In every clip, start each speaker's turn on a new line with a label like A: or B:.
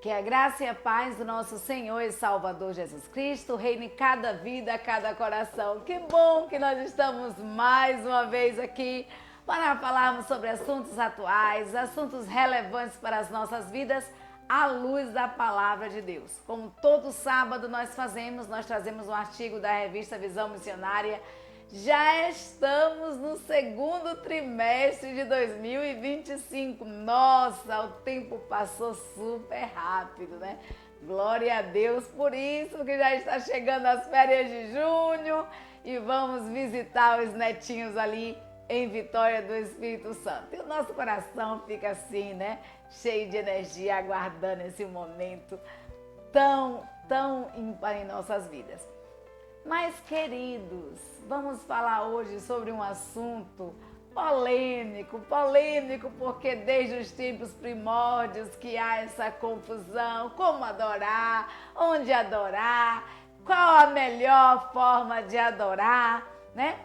A: Que a graça e a paz do nosso Senhor e Salvador Jesus Cristo reine em cada vida, cada coração. Que bom que nós estamos mais uma vez aqui para falarmos sobre assuntos atuais, assuntos relevantes para as nossas vidas, à luz da Palavra de Deus. Como todo sábado nós trazemos um artigo da revista Visão Missionária. Já estamos no segundo trimestre de 2025. Nossa, o tempo passou super rápido, né? Glória a Deus por isso, que já está chegando as férias de junho e vamos visitar os netinhos ali em Vitória do Espírito Santo. E o nosso coração fica assim, né? Cheio de energia, aguardando esse momento tão ímpar em nossas vidas. Mas, queridos, vamos falar hoje sobre um assunto polêmico porque desde os tempos primórdios que há essa confusão, como adorar, onde adorar, qual a melhor forma de adorar, né?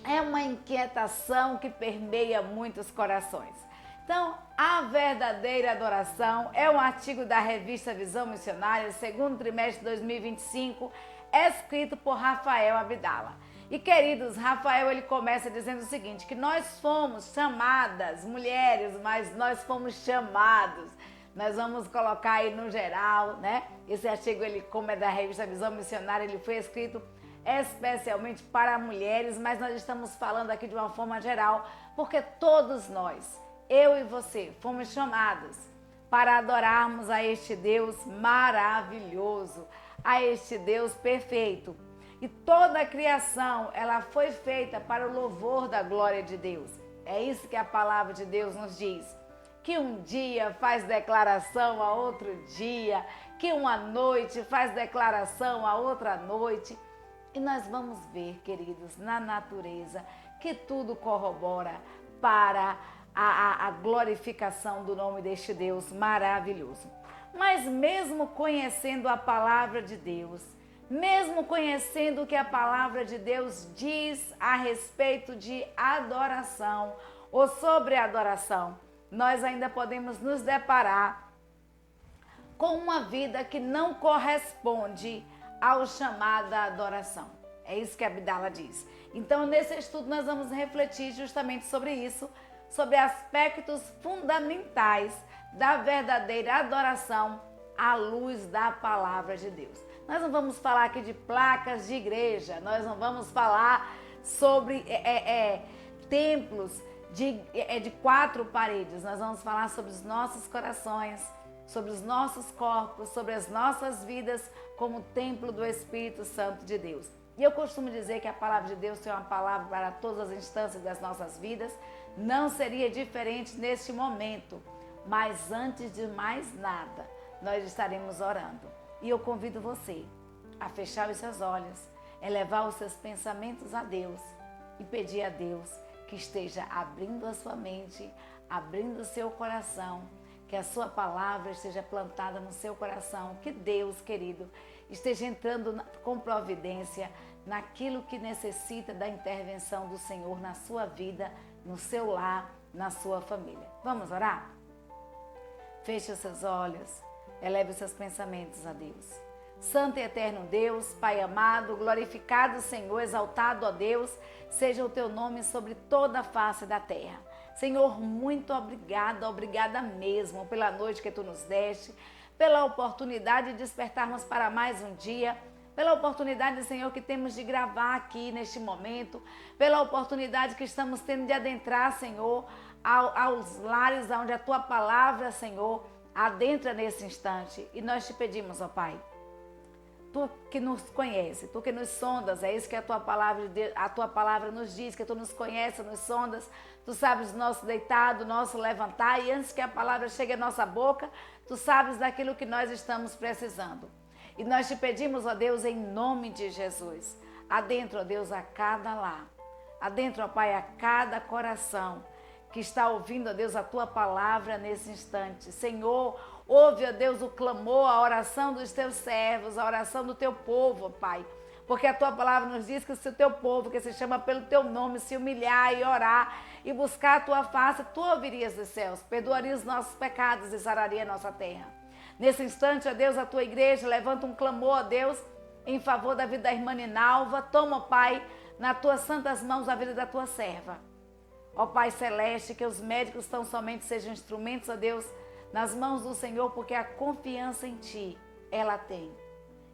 A: É uma inquietação que permeia muitos corações. Então, a verdadeira adoração é um artigo da revista Visão Missionária, segundo trimestre de 2025, escrito por Rafael Abdala. E queridos, Rafael ele começa dizendo o seguinte, que nós fomos chamadas, mulheres, mas nós fomos chamados. Nós vamos colocar aí no geral, né? Esse artigo, ele, como é da revista Visão Missionária, ele foi escrito especialmente para mulheres, mas nós estamos falando aqui de uma forma geral, porque todos nós, eu e você, fomos chamados para adorarmos a este Deus maravilhoso, a este Deus perfeito. E toda a criação, ela foi feita para o louvor da glória de Deus. É isso que a palavra de Deus nos diz. Que um dia faz declaração a outro dia, que uma noite faz declaração a outra noite. E nós vamos ver, queridos, na natureza, que tudo corrobora para a glorificação do nome deste Deus maravilhoso. Mas mesmo conhecendo a palavra de Deus, mesmo conhecendo o que a palavra de Deus diz a respeito de adoração ou sobre adoração, nós ainda podemos nos deparar com uma vida que não corresponde ao chamado à adoração. É isso que a Abdala diz. Então, nesse estudo, nós vamos refletir justamente sobre isso, sobre aspectos fundamentais da verdadeira adoração à luz da palavra de Deus. Nós não vamos falar aqui de placas de igreja, nós não vamos falar sobre templos de quatro paredes, nós vamos falar sobre os nossos corações, sobre os nossos corpos, sobre as nossas vidas como templo do Espírito Santo de Deus. E eu costumo dizer que a palavra de Deus é uma palavra para todas as instâncias das nossas vidas, não seria diferente neste momento, mas antes de mais nada, nós estaremos orando. E eu convido você a fechar os seus olhos, elevar os seus pensamentos a Deus e pedir a Deus que esteja abrindo a sua mente, abrindo o seu coração, que a sua palavra esteja plantada no seu coração, que Deus, querido, esteja entrando com providência naquilo que necessita da intervenção do Senhor na sua vida, no seu lar, na sua família. Vamos orar? Feche os seus olhos, eleve os seus pensamentos a Deus. Santo e eterno Deus, Pai amado, glorificado Senhor, exaltado a Deus, seja o teu nome sobre toda a face da terra. Senhor, muito obrigada mesmo pela noite que tu nos deste, pela oportunidade de despertarmos para mais um dia, pela oportunidade, Senhor, que temos de gravar aqui neste momento, pela oportunidade que estamos tendo de adentrar, Senhor, aos lares onde a tua palavra, Senhor, adentra nesse instante. E nós te pedimos, ó Pai, tu que nos conhece, tu que nos sondas, é isso que a tua palavra nos diz, que tu nos conheces, nos sondas, tu sabes do nosso deitado, do nosso levantar, e antes que a palavra chegue à nossa boca, tu sabes daquilo que nós estamos precisando. E nós te pedimos, ó Deus, em nome de Jesus, adentra, ó Deus, a cada lar, adentra, ó Pai, a cada coração que está ouvindo, ó Deus, a tua palavra nesse instante. Senhor, ouve, ó Deus, o clamor, a oração dos teus servos, a oração do teu povo, ó Pai. Porque a tua palavra nos diz que se o teu povo, que se chama pelo teu nome, se humilhar e orar e buscar a tua face, tu ouvirias dos céus, perdoarias os nossos pecados e sararia a nossa terra. Nesse instante, ó Deus, a tua igreja levanta um clamor, ó Deus, em favor da vida da irmã Ninalva. Toma, ó Pai, nas tuas santas mãos a vida da tua serva. Ó Pai Celeste, que os médicos tão somente sejam instrumentos, ó Deus, nas mãos do Senhor, porque a confiança em Ti ela tem.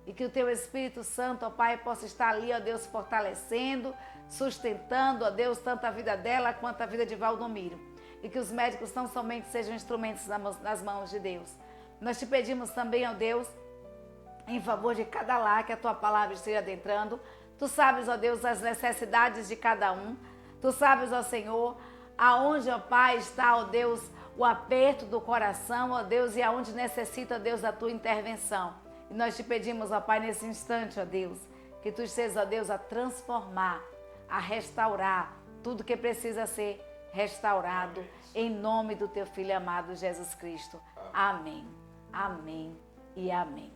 A: E que o Teu Espírito Santo, ó Pai, possa estar ali, ó Deus, fortalecendo, sustentando, ó Deus, tanto a vida dela quanto a vida de Valdomiro. E que os médicos tão somente sejam instrumentos nas mãos de Deus. Nós te pedimos também, ó Deus, em favor de cada lar, que a Tua palavra esteja adentrando. Tu sabes, ó Deus, as necessidades de cada um. Tu sabes, ó Senhor, aonde, ó Pai, está, ó Deus, o aperto do coração, ó Deus, e aonde necessita, ó Deus, da Tua intervenção. E nós te pedimos, ó Pai, nesse instante, ó Deus, que Tu estejas, ó Deus, a transformar, a restaurar tudo que precisa ser restaurado, em nome do Teu Filho amado, Jesus Cristo. Amém, amém e amém.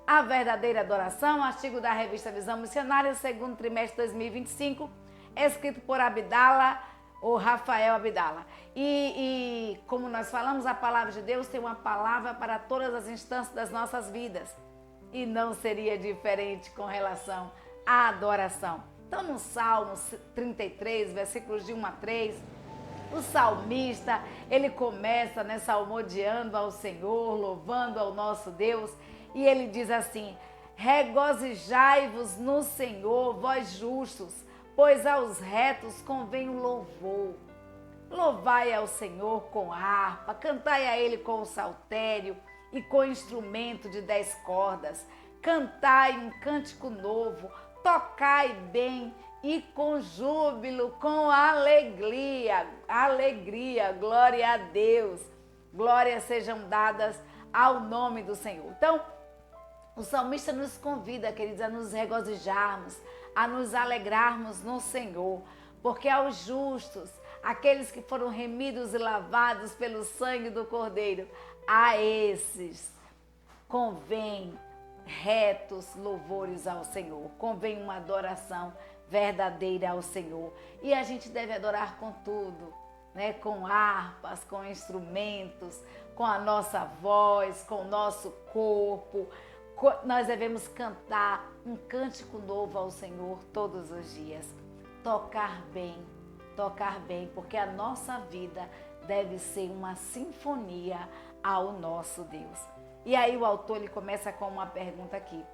A: A verdadeira adoração, artigo da revista Visão Missionária, segundo trimestre de 2025, escrito por Abdala, ou Rafael Abdala. E como nós falamos, a palavra de Deus tem uma palavra para todas as instâncias das nossas vidas. E não seria diferente com relação à adoração. Então, no Salmo 33, versículos de 1 a 3, o salmista, ele começa, né, salmodiando ao Senhor, louvando ao nosso Deus, e ele diz assim: regozijai-vos no Senhor, vós justos, pois aos retos convém o louvor. Louvai ao Senhor com harpa, cantai a Ele com o saltério e com instrumento de 10 cordas. Cantai um cântico novo, tocai bem e com júbilo, com alegria. Alegria, glória a Deus. Glórias sejam dadas ao nome do Senhor. Então, o salmista nos convida, queridos, a nos regozijarmos, a nos alegrarmos no Senhor, porque aos justos, aqueles que foram remidos e lavados pelo sangue do Cordeiro, a esses convém retos louvores ao Senhor, convém uma adoração verdadeira ao Senhor. E a gente deve adorar com tudo, né? Com harpas, com instrumentos, com a nossa voz, com o nosso corpo. Nós devemos cantar um cântico novo ao Senhor todos os dias. Tocar bem, porque a nossa vida deve ser uma sinfonia ao nosso Deus. E aí o autor ele começa com uma pergunta aqui.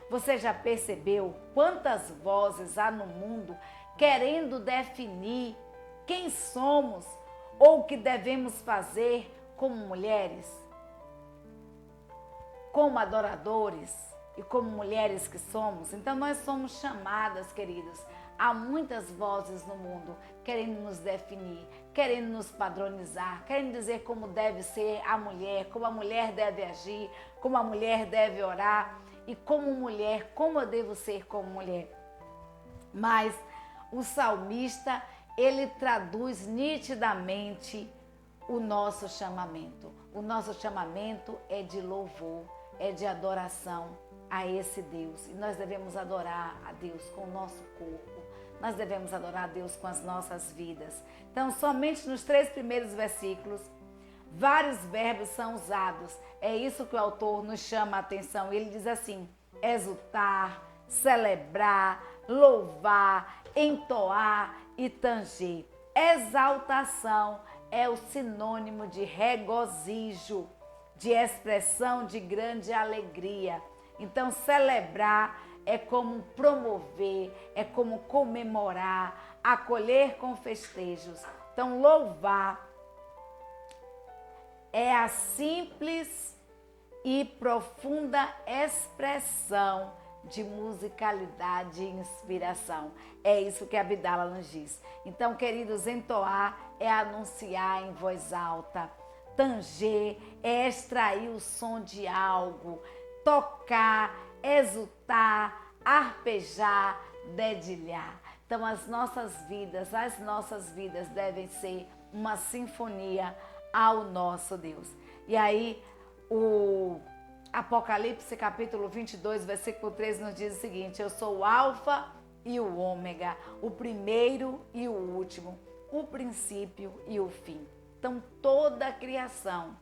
A: Você já percebeu quantas vozes há no mundo querendo definir quem somos ou o que devemos fazer como mulheres? Como adoradores e como mulheres que somos? Então nós somos chamadas, queridos. Há muitas vozes no mundo querendo nos definir, querendo nos padronizar, querendo dizer como deve ser a mulher, como a mulher deve agir, como a mulher deve orar e como mulher, como eu devo ser como mulher. Mas o salmista, ele traduz nitidamente o nosso chamamento. O nosso chamamento é de louvor, é de adoração a esse Deus. E nós devemos adorar a Deus com o nosso corpo. Nós devemos adorar a Deus com as nossas vidas. Então, somente nos 3 primeiros versículos, vários verbos são usados. É isso que o autor nos chama a atenção. Ele diz assim: exultar, celebrar, louvar, entoar e tanger. Exaltação é o sinônimo de regozijo, de expressão de grande alegria. Então, celebrar é como promover, é como comemorar, acolher com festejos. Então, louvar é a simples e profunda expressão de musicalidade e inspiração. É isso que Abdala nos diz. Então, queridos, entoar é anunciar em voz alta. Tanger é extrair o som de algo. Tocar, exultar, arpejar, dedilhar. Então as nossas vidas devem ser uma sinfonia ao nosso Deus. E aí o Apocalipse capítulo 22, versículo 13 nos diz o seguinte: eu sou o alfa e o ômega, o primeiro e o último, o princípio e o fim. Então toda a criação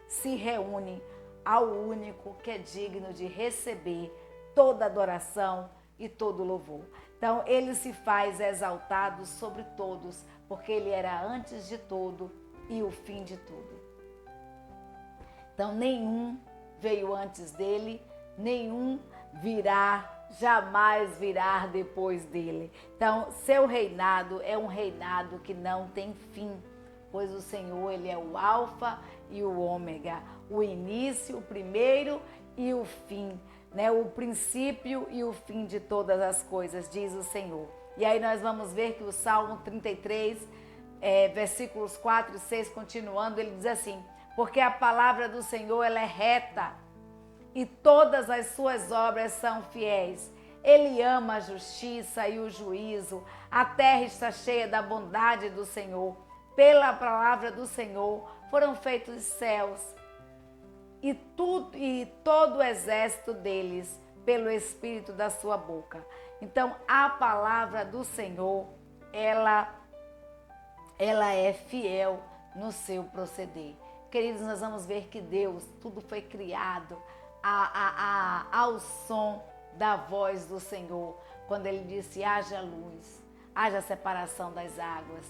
A: se reúne ao único que é digno de receber toda adoração e todo louvor. Então, ele se faz exaltado sobre todos, porque ele era antes de tudo e o fim de tudo. Então, nenhum veio antes dele, nenhum virá, jamais virá depois dele. Então, seu reinado é um reinado que não tem fim, pois o Senhor, ele é o alfa e o ômega, o início, o primeiro e o fim, né? O princípio e o fim de todas as coisas, diz o Senhor. E aí nós vamos ver que o Salmo 33, versículos 4 e 6, continuando, ele diz assim: porque a palavra do Senhor, ela é reta e todas as suas obras são fiéis. Ele ama a justiça e o juízo. A terra está cheia da bondade do Senhor. Pela palavra do Senhor foram feitos os céus e todo o exército deles pelo Espírito da sua boca. Então, a palavra do Senhor, ela é fiel no seu proceder. Queridos, nós vamos ver que Deus, tudo foi criado ao som da voz do Senhor. Quando ele disse, haja luz, haja separação das águas.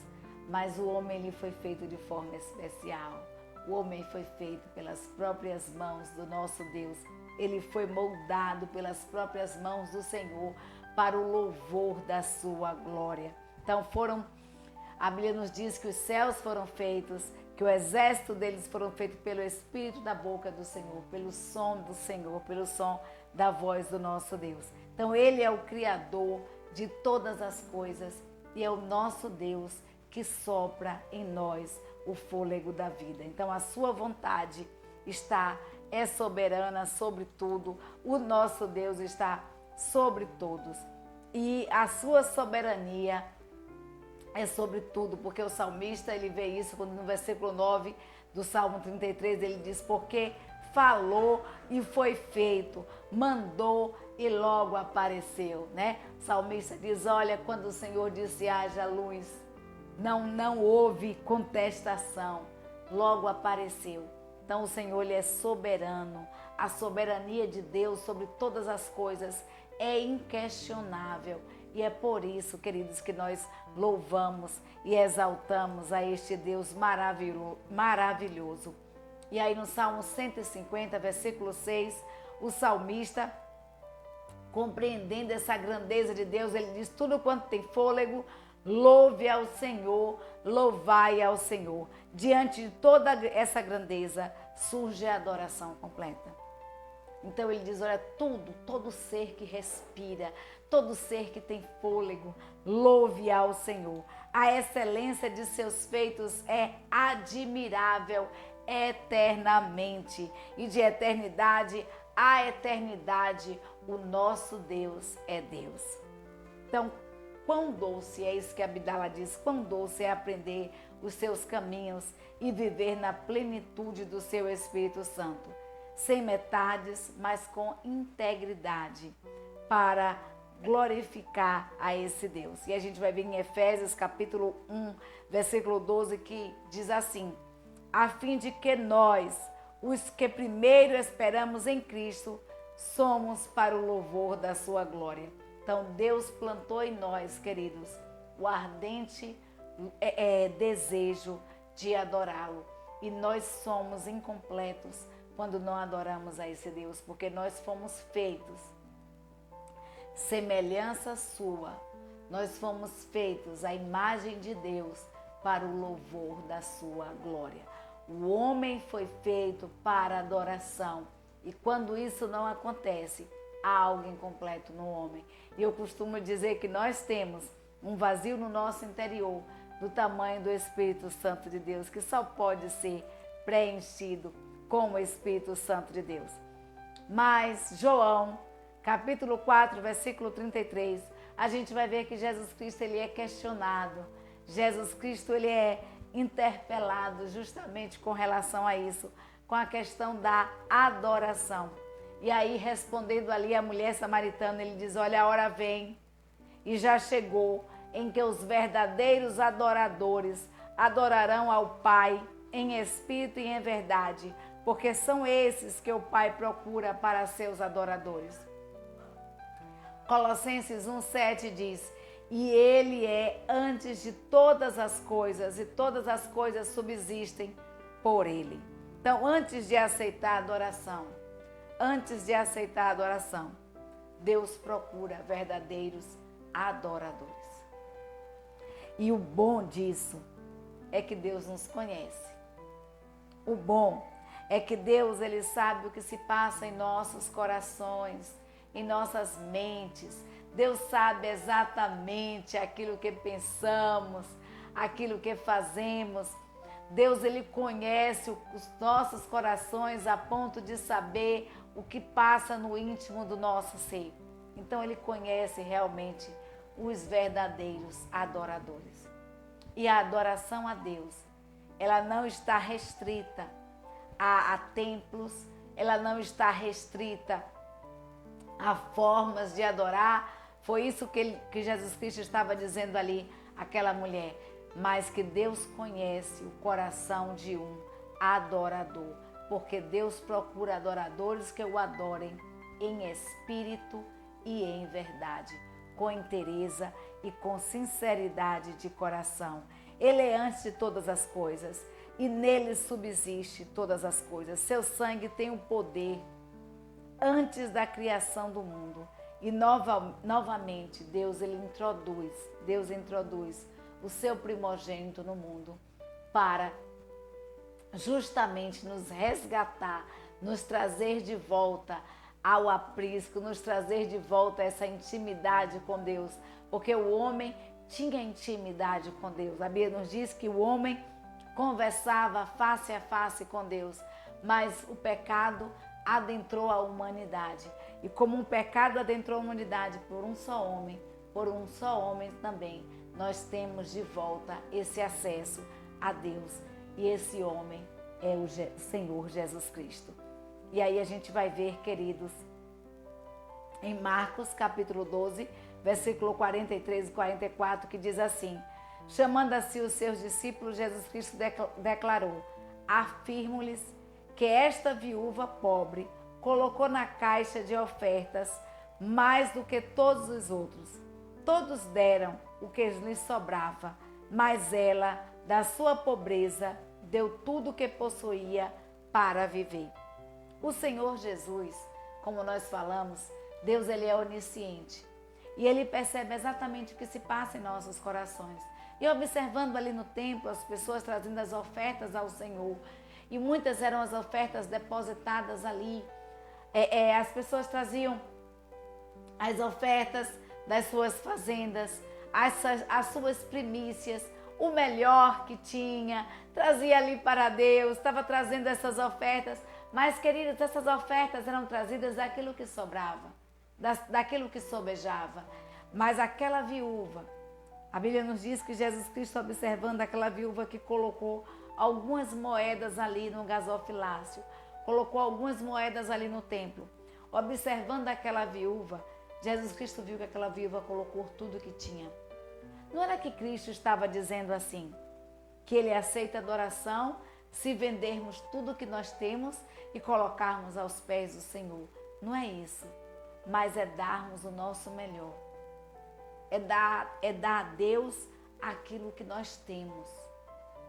A: Mas o homem, ele foi feito de forma especial. O homem foi feito pelas próprias mãos do nosso Deus. Ele foi moldado pelas próprias mãos do Senhor para o louvor da sua glória. Então a Bíblia nos diz que os céus foram feitos, que o exército deles foram feitos pelo Espírito da boca do Senhor, pelo som do Senhor, pelo som da voz do nosso Deus. Então ele é o Criador de todas as coisas e é o nosso Deus que sopra em nós o fôlego da vida. Então a sua vontade é soberana sobre tudo. O nosso Deus está sobre todos. E a sua soberania é sobre tudo, porque o salmista, ele vê isso quando no versículo 9 do Salmo 33, ele diz, porque falou e foi feito, mandou e logo apareceu, né? O salmista diz, olha, quando o Senhor disse haja luz, não houve contestação, logo apareceu. Então o Senhor, ele é soberano. A soberania de Deus sobre todas as coisas é inquestionável. E é por isso, queridos, que nós louvamos e exaltamos a este Deus maravilhoso. E aí no Salmo 150, versículo 6, o salmista, compreendendo essa grandeza de Deus, ele diz, tudo quanto tem fôlego, louve ao Senhor, louvai ao Senhor. Diante de toda essa grandeza, surge a adoração completa. Então ele diz, olha, todo ser que respira, todo ser que tem fôlego, louve ao Senhor. A excelência de seus feitos é admirável eternamente. E de eternidade a eternidade, o nosso Deus é Deus. Então, quão doce é isso que Abdala diz, quão doce é aprender os seus caminhos e viver na plenitude do seu Espírito Santo, sem metades, mas com integridade, para glorificar a esse Deus. E a gente vai ver em Efésios capítulo 1, versículo 12, que diz assim, a fim de que nós, os que primeiro esperamos em Cristo, somos para o louvor da sua glória. Então Deus plantou em nós, queridos, o ardente desejo de adorá-lo. E nós somos incompletos quando não adoramos a esse Deus, porque nós fomos feitos semelhança sua. Nós fomos feitos à imagem de Deus para o louvor da sua glória. O homem foi feito para adoração. E quando isso não acontece, há algo incompleto no homem. E eu costumo dizer que nós temos um vazio no nosso interior do tamanho do Espírito Santo de Deus, que só pode ser preenchido com o Espírito Santo de Deus. Mas João, capítulo 4, versículo 33, a gente vai ver que Jesus Cristo, ele é questionado. Jesus Cristo, ele é interpelado justamente com relação a isso, com a questão da adoração. E aí, respondendo ali a mulher samaritana, ele diz, olha, a hora vem e já chegou em que os verdadeiros adoradores adorarão ao Pai em espírito e em verdade, porque são esses que o Pai procura para seus adoradores. Colossenses 1,7 diz: e Ele é antes de todas as coisas, e todas as coisas subsistem por Ele. Então, antes de aceitar a adoração, Deus procura verdadeiros adoradores. E o bom disso é que Deus nos conhece. O bom é que Deus, Ele sabe o que se passa em nossos corações, em nossas mentes. Deus sabe exatamente aquilo que pensamos, aquilo que fazemos. Deus, Ele conhece os nossos corações a ponto de saber o que passa no íntimo do nosso ser. Então, Ele conhece realmente os verdadeiros adoradores. E a adoração a Deus, ela não está restrita a templos, ela não está restrita a formas de adorar. Foi isso que Jesus Cristo estava dizendo ali, aquela mulher. Mas que Deus conhece o coração de um adorador, porque Deus procura adoradores que o adorem em espírito e em verdade, com inteireza e com sinceridade de coração. Ele é antes de todas as coisas e nele subsiste todas as coisas. Seu sangue tem o poder antes da criação do mundo. E novamente Deus introduz o seu primogênito no mundo para justamente nos resgatar, nos trazer de volta ao aprisco, nos trazer de volta essa intimidade com Deus, porque o homem tinha intimidade com Deus. A Bíblia nos diz que o homem conversava face a face com Deus, mas o pecado adentrou a humanidade. E como um pecado adentrou a humanidade por um só homem também, nós temos de volta esse acesso a Deus. E esse homem é o Senhor Jesus Cristo. E aí a gente vai ver, queridos, em Marcos capítulo 12, versículo 43 e 44, que diz assim: chamando a si os seus discípulos, Jesus Cristo declarou: afirmo-lhes que esta viúva pobre colocou na caixa de ofertas mais do que todos os outros. Todos deram o que lhes sobrava, mas ela, da sua pobreza, deu tudo o que possuía para viver. O Senhor Jesus, como nós falamos, Deus, Ele é onisciente. E Ele percebe exatamente o que se passa em nossos corações. E observando ali no templo, as pessoas trazendo as ofertas ao Senhor. E muitas eram as ofertas depositadas ali. As pessoas traziam as ofertas das suas fazendas, as suas primícias, o melhor que tinha, trazia ali para Deus, estava trazendo essas ofertas. Mas, queridos, essas ofertas eram trazidas daquilo que sobrava, daquilo que sobejava. Mas aquela viúva, a Bíblia nos diz que Jesus Cristo, observando aquela viúva que colocou algumas moedas ali no gasofilácio, colocou algumas moedas ali no templo, observando aquela viúva, Jesus Cristo viu que aquela viúva colocou tudo que tinha. Não era que Cristo estava dizendo assim, que Ele aceita adoração se vendermos tudo que nós temos e colocarmos aos pés do Senhor. Não é isso, mas é darmos o nosso melhor. É dar a Deus aquilo que nós temos.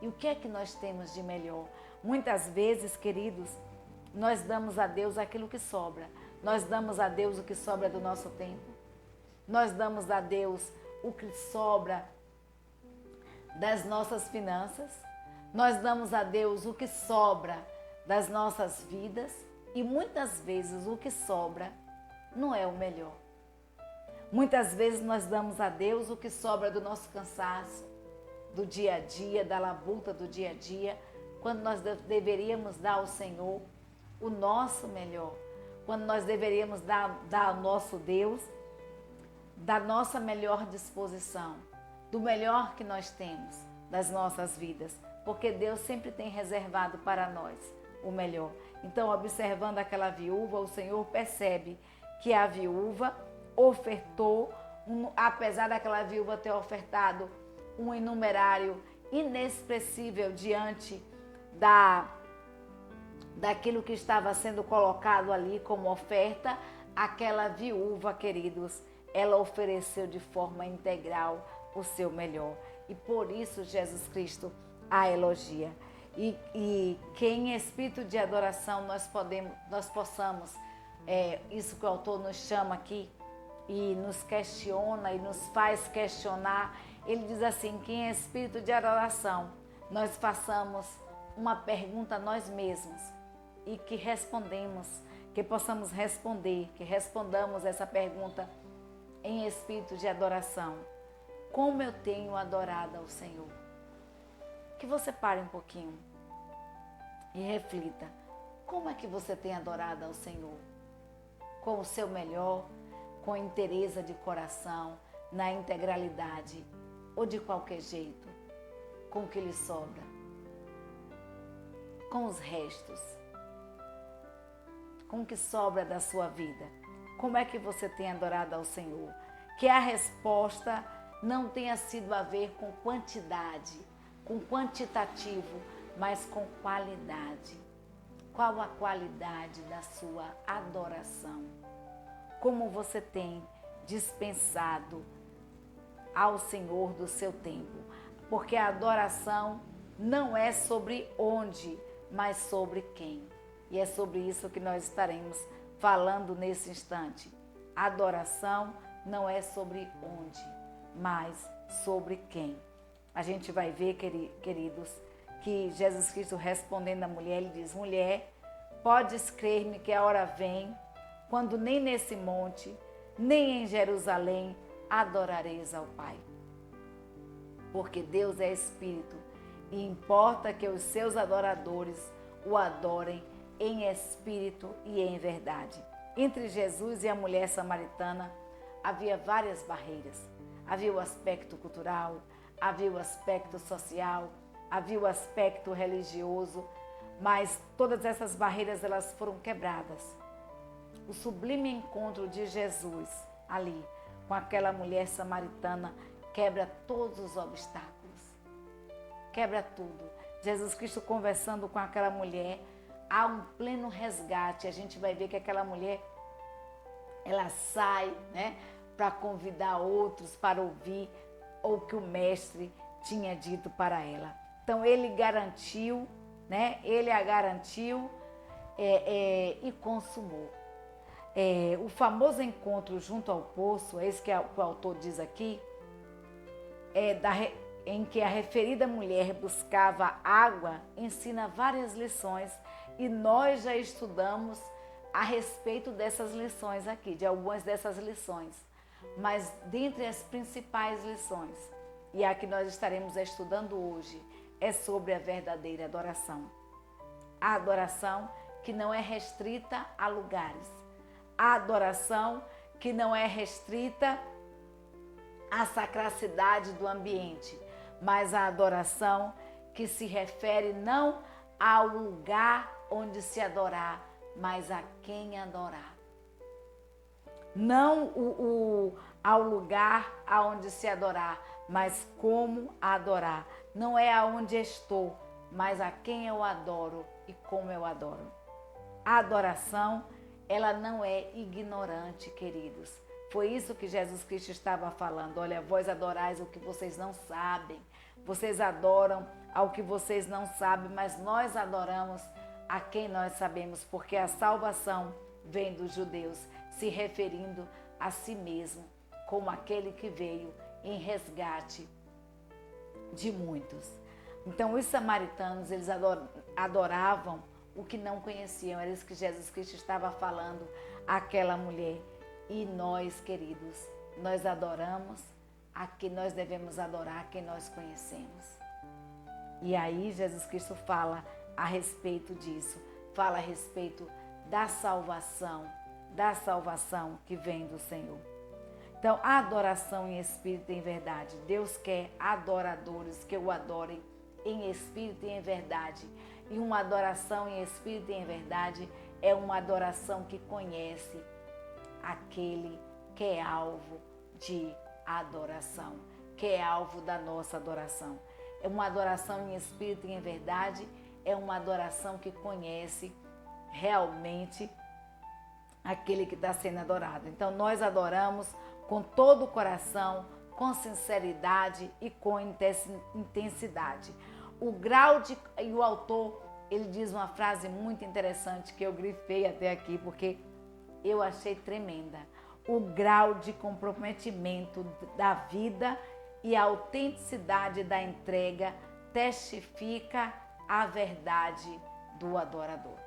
A: E o que é que nós temos de melhor? Muitas vezes, queridos, nós damos a Deus aquilo que sobra. Nós damos a Deus o que sobra do nosso tempo. Nós damos a Deus o que sobra das nossas finanças. Nós damos a Deus o que sobra das nossas vidas. E muitas vezes o que sobra não é o melhor. Muitas vezes nós damos a Deus o que sobra do nosso cansaço, do dia a dia, da labuta do dia a dia, quando nós deveríamos dar ao Senhor o nosso melhor, quando nós deveríamos dar ao nosso Deus da nossa melhor disposição, do melhor que nós temos das nossas vidas, porque Deus sempre tem reservado para nós o melhor. Então, observando aquela viúva, o Senhor percebe que a viúva ofertou, apesar daquela viúva ter ofertado um inumerário inexpressível diante daquilo que estava sendo colocado ali como oferta, aquela viúva, queridos, ela ofereceu de forma integral o seu melhor. E por isso Jesus Cristo a elogia. E que em espírito de adoração nós possamos, isso que o autor nos chama aqui, e nos questiona e nos faz questionar. Ele diz assim, que em espírito de adoração nós façamos uma pergunta a nós mesmos e que possamos responder, que respondamos essa pergunta em espírito de adoração. Como eu tenho adorado ao Senhor? Que você pare um pouquinho e reflita. Como é que você tem adorado ao Senhor? Com o seu melhor, com inteireza de coração, na integralidade, ou de qualquer jeito, com o que lhe sobra, com os restos, com o que sobra da sua vida. Como é que você tem adorado ao Senhor? Que a resposta não tenha sido a ver com quantidade, com quantitativo, mas com qualidade. Qual a qualidade da sua adoração? Como você tem dispensado ao Senhor do seu tempo? Porque a adoração não é sobre onde, mas sobre quem. E é sobre isso que nós estaremos falando nesse instante. A adoração não é sobre onde, mas sobre quem. A gente vai ver, queridos, que Jesus Cristo respondendo à mulher, ele diz: mulher, podes crer-me que a hora vem, quando nem nesse monte, nem em Jerusalém adorareis ao Pai. Porque Deus é Espírito e importa que os seus adoradores o adorem em espírito e em verdade. Entre Jesus e a mulher samaritana havia várias barreiras. Havia o aspecto cultural, havia o aspecto social, havia o aspecto religioso, mas todas essas barreiras elas foram quebradas. O sublime encontro de Jesus ali com aquela mulher samaritana quebra todos os obstáculos, quebra tudo. Jesus Cristo conversando com aquela mulher, há um pleno resgate. A gente vai ver que aquela mulher, ela sai, para convidar outros para ouvir o que o mestre tinha dito para ela. Então ele garantiu, ele a garantiu e consumou. O famoso encontro junto ao poço, é isso que o autor diz aqui, em que a referida mulher buscava água, ensina várias lições e nós já estudamos a respeito dessas lições aqui, de algumas dessas lições. Mas dentre as principais lições, e a que nós estaremos estudando hoje, é sobre a verdadeira adoração. A adoração que não é restrita a lugares. A adoração que não é restrita à sacracidade do ambiente, mas a adoração que se refere não ao lugar onde se adorar, mas a quem adorar. Não ao lugar aonde se adorar, mas como adorar. Não é aonde estou, mas a quem eu adoro e como eu adoro. A adoração, ela não é ignorante, queridos. Foi isso que Jesus Cristo estava falando. Olha, vós adorais o que vocês não sabem. Vocês adoram ao que vocês não sabem, mas nós adoramos a quem nós sabemos, porque a salvação vem dos judeus, se referindo a si mesmo como aquele que veio em resgate de muitos. Então, os samaritanos, eles adoravam o que não conheciam. Era isso que Jesus Cristo estava falando àquela mulher. E nós, queridos, nós adoramos a quem nós devemos adorar, a quem nós conhecemos. E aí Jesus Cristo fala a respeito disso, fala a respeito da salvação que vem do Senhor. Então, a adoração em espírito e em verdade. Deus quer adoradores que o adorem em espírito e em verdade. E uma adoração em espírito e em verdade é uma adoração que conhece aquele que é alvo de adoração, que é alvo da nossa adoração. É uma adoração em espírito e em verdade, é uma adoração que conhece realmente aquele que está sendo adorado. Então nós adoramos com todo o coração, com sinceridade e com intensidade. E o autor, ele diz uma frase muito interessante que eu grifei até aqui porque eu achei tremenda. O grau de comprometimento da vida e a autenticidade da entrega testifica a verdade do adorador.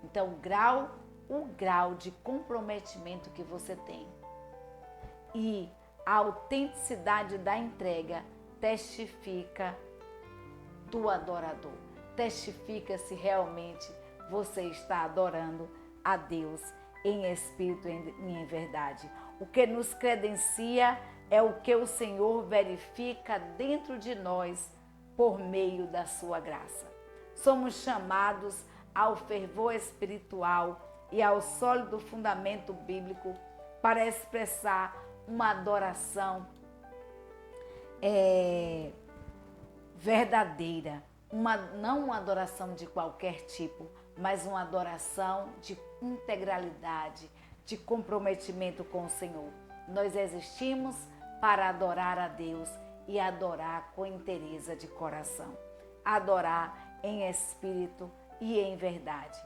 A: Então, o grau de comprometimento que você tem e a autenticidade da entrega testifica do adorador. Testifica se realmente você está adorando a Deus em espírito e em verdade. O que nos credencia é o que o Senhor verifica dentro de nós por meio da sua graça. Somos chamados ao fervor espiritual e ao sólido fundamento bíblico para expressar uma adoração verdadeira, não uma adoração de qualquer tipo, mas uma adoração de integralidade, de comprometimento com o Senhor. Nós existimos para adorar a Deus e adorar com inteireza de coração, adorar em espírito e em verdade.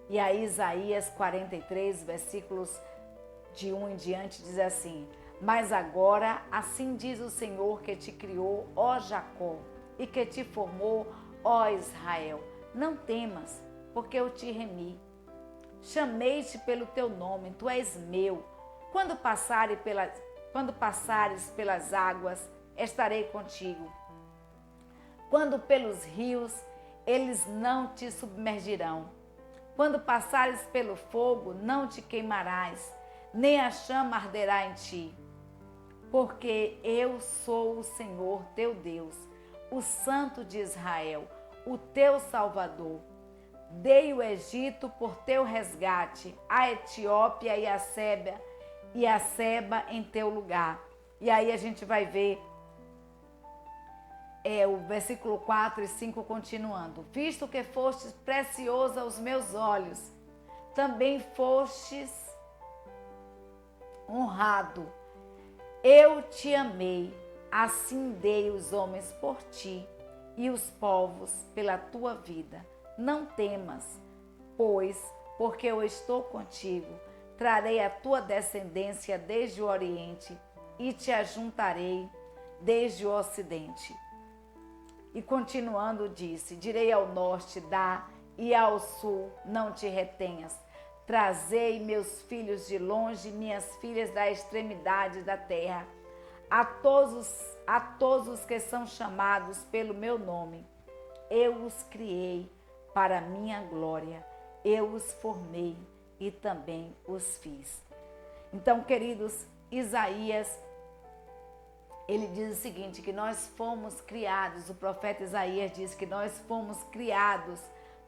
A: E aí Isaías 43, versículos de 1 em diante, diz assim: mas agora, assim diz o Senhor que te criou, ó Jacó, e que te formou, ó Israel. Não temas, porque eu te remi. Chamei-te pelo teu nome, tu és meu. Quando passares pelas águas, estarei contigo. Quando pelos rios, eles não te submergirão. Quando passares pelo fogo, não te queimarás, nem a chama arderá em ti. Porque eu sou o Senhor teu Deus, o Santo de Israel, o teu Salvador. Dei o Egito por teu resgate, a Etiópia e a Seba em teu lugar. E aí a gente vai ver o versículo 4 e 5 continuando. Visto que fostes precioso aos meus olhos, também fostes honrado. Eu te amei, assim dei os homens por ti e os povos pela tua vida. Não temas, pois, porque eu estou contigo, trarei a tua descendência desde o Oriente e te ajuntarei desde o Ocidente. E continuando disse, direi ao norte, dá, e ao sul, não te retenhas. Trazei meus filhos de longe, minhas filhas da extremidade da terra, a todos os que são chamados pelo meu nome. Eu os criei para a minha glória, eu os formei e também os fiz. Então, queridos, Isaías, ele diz o seguinte, que nós fomos criados, o profeta Isaías diz que nós fomos criados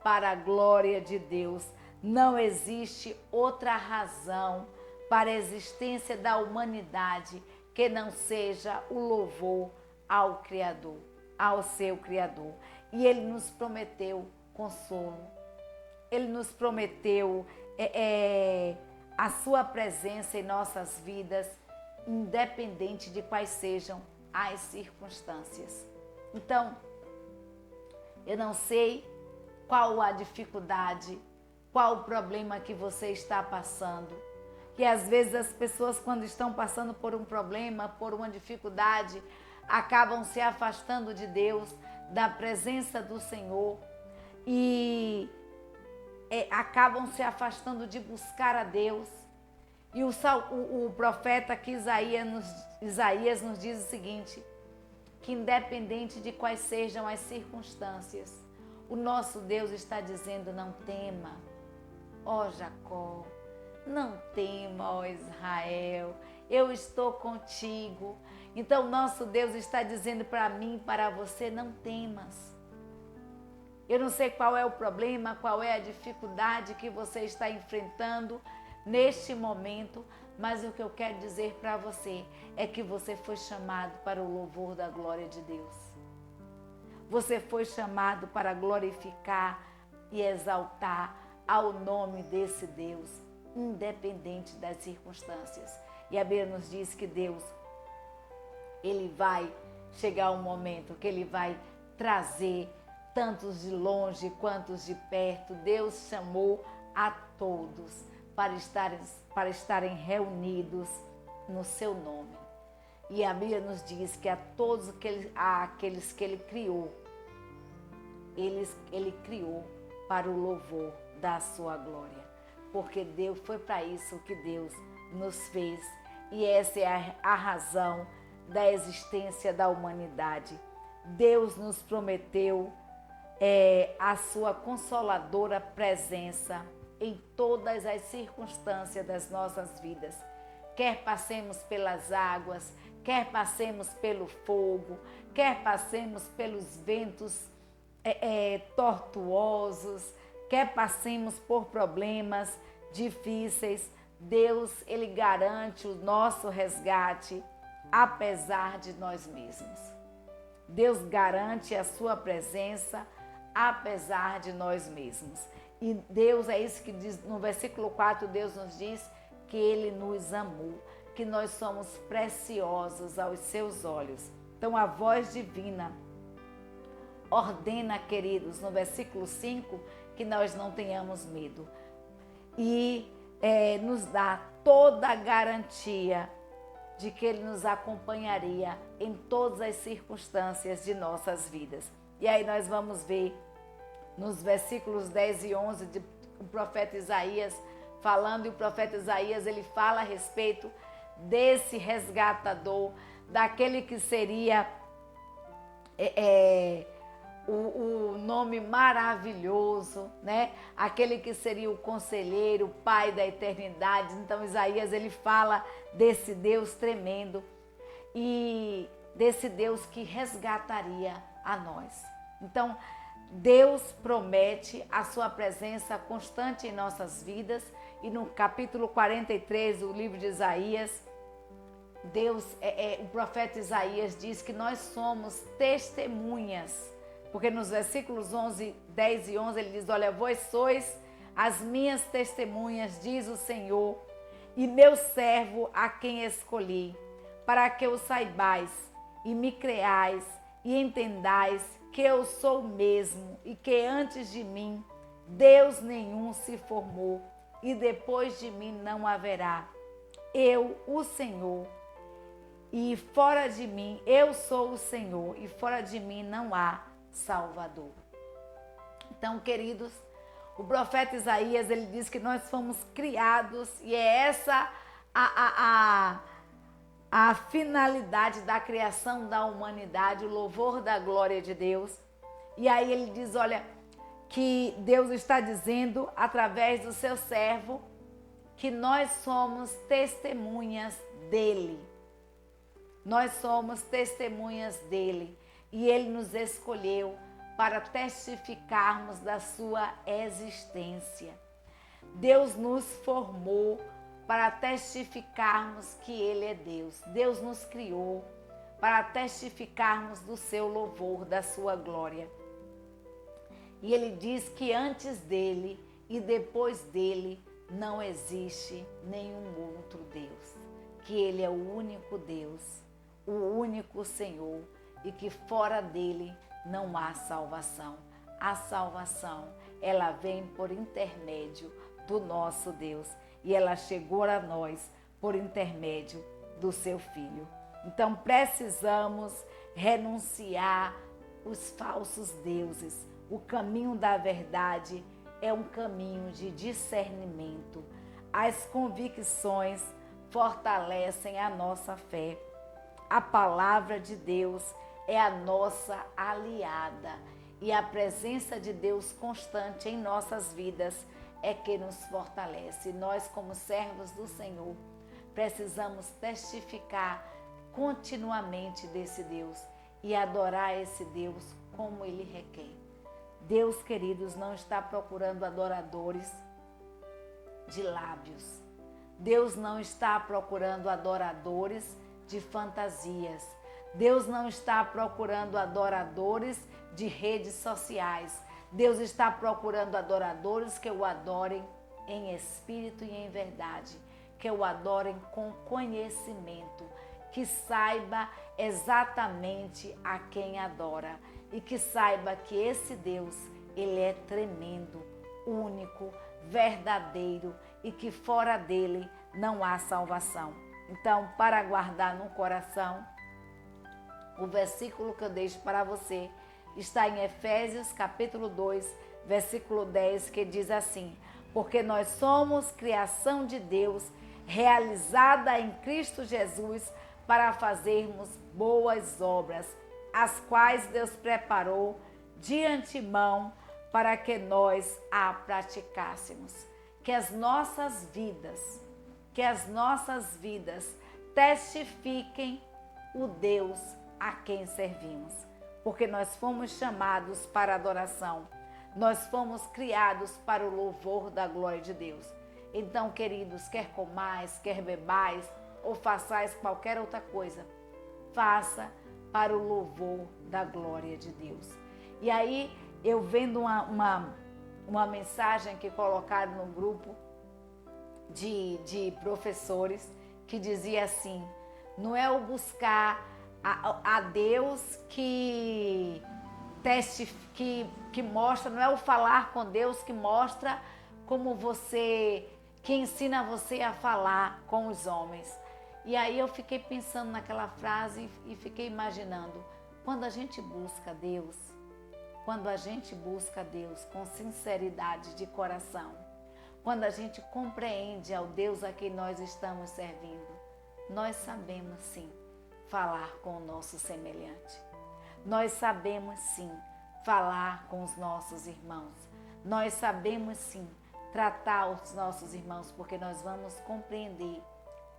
A: para a glória de Deus. Não existe outra razão para a existência da humanidade que não seja o louvor ao Criador, ao seu Criador. E ele nos prometeu consolo, ele nos prometeu a sua presença em nossas vidas, independente de quais sejam as circunstâncias. Então, eu não sei qual a dificuldade, qual o problema que você está passando. Que às vezes as pessoas, quando estão passando por um problema, por uma dificuldade, acabam se afastando de Deus, da presença do Senhor e acabam se afastando de buscar a Deus. E o profeta aqui, Isaías nos diz o seguinte, que independente de quais sejam as circunstâncias, o nosso Deus está dizendo, não tema, ó Jacó, não tema, ó Israel, eu estou contigo. Então nosso Deus está dizendo para mim e para você, não temas. Eu não sei qual é o problema, qual é a dificuldade que você está enfrentando neste momento, mas o que eu quero dizer para você é que você foi chamado para o louvor da glória de Deus. Você foi chamado para glorificar e exaltar ao nome desse Deus, independente das circunstâncias. E a Bíblia nos diz que Deus, Ele vai chegar um momento que Ele vai trazer tantos de longe quantos de perto. Deus chamou a todos para estarem reunidos no seu nome. E a Bíblia nos diz que a todos aqueles que Ele criou, Ele criou para o louvor da sua glória. Porque Deus, foi para isso que Deus nos fez. E essa é a razão da existência da humanidade. Deus nos prometeu a sua consoladora presença em todas as circunstâncias das nossas vidas. Quer passemos pelas águas, quer passemos pelo fogo, quer passemos pelos ventos tortuosos, quer passemos por problemas difíceis, Deus, Ele garante o nosso resgate, apesar de nós mesmos. Deus garante a sua presença, apesar de nós mesmos. E Deus, é isso que diz no versículo 4, Deus nos diz que Ele nos amou, que nós somos preciosos aos seus olhos. Então a voz divina ordena, queridos, no versículo 5, que nós não tenhamos medo. E nos dá toda a garantia de que Ele nos acompanharia em todas as circunstâncias de nossas vidas. E aí nós vamos ver nos versículos 10 e 11 do profeta Isaías falando, e o profeta Isaías, ele fala a respeito desse resgatador, daquele que seria o nome maravilhoso, né? Aquele que seria o conselheiro, o Pai da eternidade. Então Isaías, ele fala desse Deus tremendo e desse Deus que resgataria a nós. Então Deus promete a sua presença constante em nossas vidas, e no capítulo 43 do livro de Isaías, o profeta Isaías diz que nós somos testemunhas, porque nos versículos 10 e 11 ele diz: olha, vós sois as minhas testemunhas, diz o Senhor, e meu servo a quem escolhi, para que o saibais e me creais e entendais que eu sou o mesmo, e que antes de mim Deus nenhum se formou, e depois de mim não haverá. Eu, o Senhor, e fora de mim, eu sou o Senhor, e fora de mim não há Salvador. Então, queridos, o profeta Isaías, ele diz que nós fomos criados, e é essa a finalidade da criação da humanidade, o louvor da glória de Deus. E aí ele diz, olha, que Deus está dizendo através do seu servo que nós somos testemunhas dele. Nós somos testemunhas dele, e ele nos escolheu para testificarmos da sua existência. Deus nos formou para testificarmos que Ele é Deus. Deus nos criou para testificarmos do seu louvor, da sua glória. E Ele diz que antes dele e depois dele não existe nenhum outro Deus. Que Ele é o único Deus, o único Senhor, e que fora dele não há salvação. A salvação, ela vem por intermédio do nosso Deus, e ela chegou a nós por intermédio do seu Filho. Então precisamos renunciar os falsos deuses. O caminho da verdade é um caminho de discernimento. As convicções fortalecem a nossa fé. A palavra de Deus é a nossa aliada, e a presença de Deus constante em nossas vidas é que nos fortalece. Nós, como servos do Senhor, precisamos testificar continuamente desse Deus e adorar esse Deus como Ele requer. Deus, queridos, não está procurando adoradores de lábios. Deus não está procurando adoradores de fantasias. Deus não está procurando adoradores de redes sociais. Deus está procurando adoradores que o adorem em espírito e em verdade, que o adorem com conhecimento, que saiba exatamente a quem adora e que saiba que esse Deus, ele é tremendo, único, verdadeiro e que fora dele não há salvação. Então, para guardar no coração, o versículo que eu deixo para você está em Efésios capítulo 2, versículo 10, que diz assim: porque nós somos criação de Deus, realizada em Cristo Jesus, para fazermos boas obras, as quais Deus preparou de antemão para que nós a praticássemos. Que as nossas vidas testifiquem o Deus a quem servimos, porque nós fomos chamados para adoração, nós fomos criados para o louvor da glória de Deus. Então, queridos, quer comais, quer bebais ou façais qualquer outra coisa, faça para o louvor da glória de Deus. E aí, eu vendo uma mensagem que colocaram no grupo de professores, que dizia assim: não é o buscar a Deus que mostra, não é o falar com Deus que mostra como você, que ensina você a falar com os homens. E aí eu fiquei pensando naquela frase e fiquei imaginando, quando a gente busca Deus com sinceridade de coração, quando a gente compreende ao Deus a quem nós estamos servindo, nós sabemos sim falar com o nosso semelhante. Nós sabemos sim falar com os nossos irmãos. Nós sabemos sim tratar os nossos irmãos, porque nós vamos compreender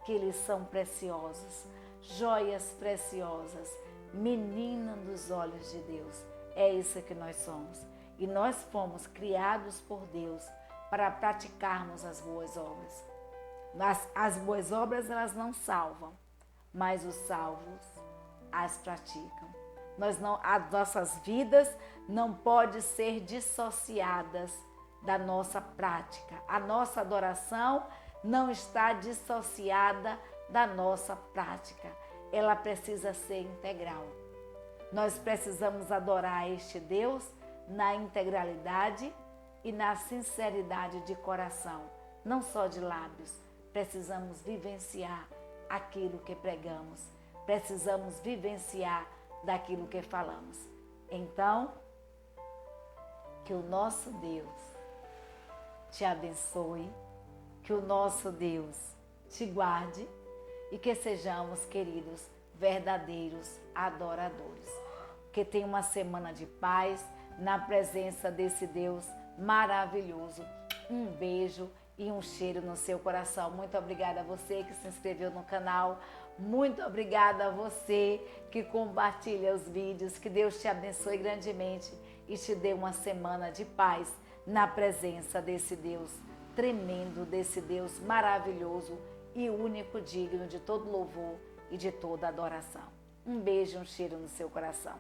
A: que eles são preciosos, joias preciosas, menina dos olhos de Deus. É isso que nós somos. E nós fomos criados por Deus para praticarmos as boas obras. As boas obras, elas não salvam, mas os salvos as praticam. As nossas vidas não podem ser dissociadas da nossa prática. A nossa adoração não está dissociada da nossa prática. Ela precisa ser integral. Nós precisamos adorar este Deus na integralidade e na sinceridade de coração, não só de lábios. Precisamos vivenciar aquilo que pregamos. Precisamos vivenciar daquilo que falamos. Então, que o nosso Deus te abençoe, que o nosso Deus te guarde e que sejamos, queridos, verdadeiros adoradores. Que tenha uma semana de paz na presença desse Deus maravilhoso. Um beijo e um cheiro no seu coração. Muito obrigada a você que se inscreveu no canal. Muito obrigada a você que compartilha os vídeos. Que Deus te abençoe grandemente e te dê uma semana de paz na presença desse Deus tremendo, desse Deus maravilhoso e único, digno de todo louvor e de toda adoração. Um beijo, um cheiro no seu coração.